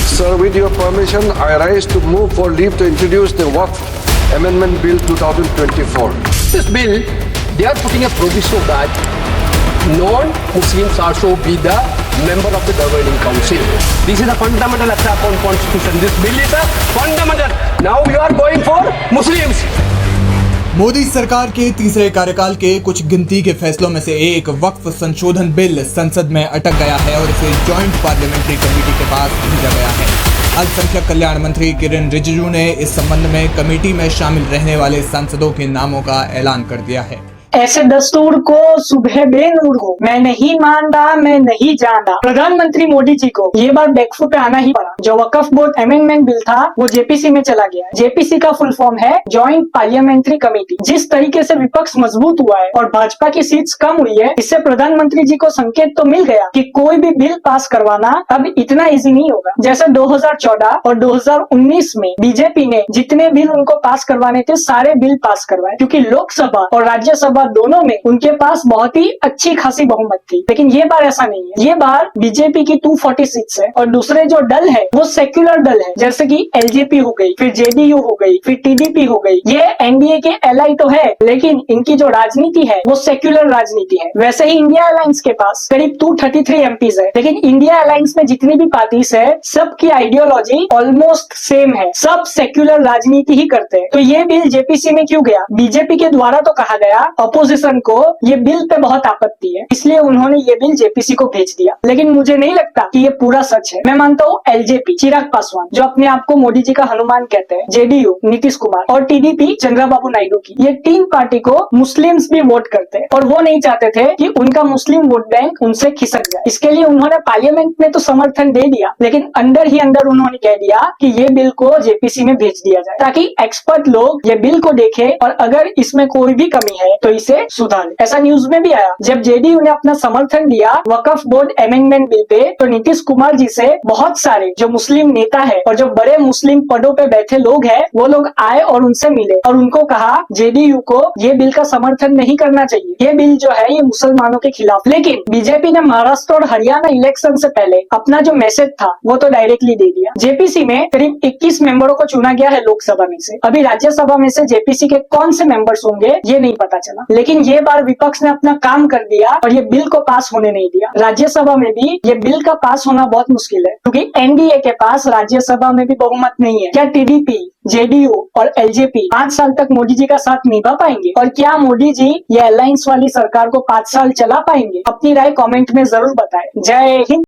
Sir, with your permission, I rise to move for leave to introduce the Waqf Amendment Bill 2024. This bill, they are putting a proviso that non-Muslims also be the member of the governing council. This is a fundamental attack on constitution. This bill is a fundamental. Now you are going for Muslims. Modi सरकार के तीसरे कार्यकाल के कुछ गिनती के फैसलों में से एक वक्फ संशोधन बिल संसद में अटक गया है और इसे जॉइंट पार्लियामेंट्री कमेटी के पास भेजा गया है। अल्पसंख्यक कल्याण मंत्री किरेन रिजिजू ने इस संबंध में कमेटी में शामिल रहने वाले सांसदों के नामों का ऐलान कर दिया है। ऐसे दस्तूर को सुबह बेनूर को मैं नहीं मानता, मैं नहीं जानता। प्रधानमंत्री मोदी जी को ये बार बैकफुट पे आना ही पड़ा। जो वक्फ बोर्ड अमेंडमेंट बिल था वो जेपीसी में चला गया। जेपीसी का फुल फॉर्म है जॉइंट पार्लियामेंट्री कमेटी। जिस तरीके से विपक्ष मजबूत हुआ है और भाजपा की सीट्स कम हुई है, इससे प्रधानमंत्री जी को संकेत तो मिल गया कि कोई भी बिल पास करवाना अब इतना इजी नहीं होगा। जैसे 2014 और 2019 में बीजेपी ने जितने बिल उनको पास करवाने थे सारे बिल पास करवाए, क्योंकि लोकसभा और राज्यसभा दोनों में उनके पास बहुत ही अच्छी खासी बहुमत थी। लेकिन ये बार ऐसा नहीं है। ये बार बीजेपी की 240 सीट्स है और दूसरे जो दल है वो सेक्युलर दल है, जैसे कि एलजेपी हो गई, फिर जेडीयू हो गई, फिर टीडीपी हो गई। ये एनडीए के एलाई तो है, लेकिन इनकी जो राजनीति है वो सेक्युलर राजनीति है। वैसे ही इंडिया अलायंस के पास करीब 233 एमपीज है, लेकिन इंडिया अलायंस में जितनी भी पार्टीज है सबकी आइडियोलॉजी ऑलमोस्ट सेम है, सब सेक्युलर राजनीति ही करते हैं। तो ये बिल जेपीसी में क्यों गया? बीजेपी के द्वारा तो कहा गया अपोजिशन को ये बिल पे बहुत आपत्ति है, इसलिए उन्होंने ये बिल जेपीसी को भेज दिया। लेकिन मुझे नहीं लगता कि ये पूरा सच है। मैं मानता हूँ एलजेपी चिराग पासवान, जो अपने आप को मोदी जी का हनुमान कहते हैं, जेडीयू नीतीश कुमार और टीडीपी चंद्रबाबू नायडू की, ये तीन पार्टी को मुस्लिम्स भी वोट करते हैं और वो नहीं चाहते थे कि उनका मुस्लिम वोट बैंक उनसे खिसक जाए। इसके लिए उन्होंने पार्लियामेंट में तो समर्थन दे दिया, लेकिन अंदर ही अंदर उन्होंने कह दिया कि ये बिल को जेपीसी में भेज दिया जाए, ताकि एक्सपर्ट लोग ये बिल को देखें और अगर इसमें कोई भी कमी है तो इसे सुधारे। ऐसा न्यूज में भी आया, जब जेडीयू ने अपना समर्थन दिया वक्फ बोर्ड अमेंडमेंट बिल पे, तो नीतीश कुमार जी से बहुत सारे जो मुस्लिम नेता है और जो बड़े मुस्लिम पदों पे बैठे लोग हैं वो लोग आए और उनसे मिले और उनको कहा जेडीयू को ये बिल का समर्थन नहीं करना चाहिए, ये बिल जो है ये मुसलमानों के खिलाफ। लेकिन बीजेपी ने महाराष्ट्र और हरियाणा इलेक्शन से पहले अपना जो मैसेज था वो तो डायरेक्टली दे दिया। जेपीसी में करीब 21 मेंबरों को चुना गया है लोकसभा में से। अभी राज्यसभा में से जेपीसी के कौन से मेंबर्स होंगे ये नहीं पता चला, लेकिन ये बार विपक्ष ने अपना काम कर दिया और ये बिल को पास होने नहीं दिया। राज्यसभा में भी ये बिल का पास होना बहुत मुश्किल है, क्योंकि एनडीए के पास राज्यसभा में भी बहुमत नहीं है। क्या टीडीपी, जेडीयू और एलजेपी 5 साल तक मोदी जी का साथ निभा पाएंगे? और क्या मोदी जी ये अलायंस वाली सरकार को 5 साल चला पाएंगे? अपनी राय कमेंट में जरूर बताएं। जय हिंद।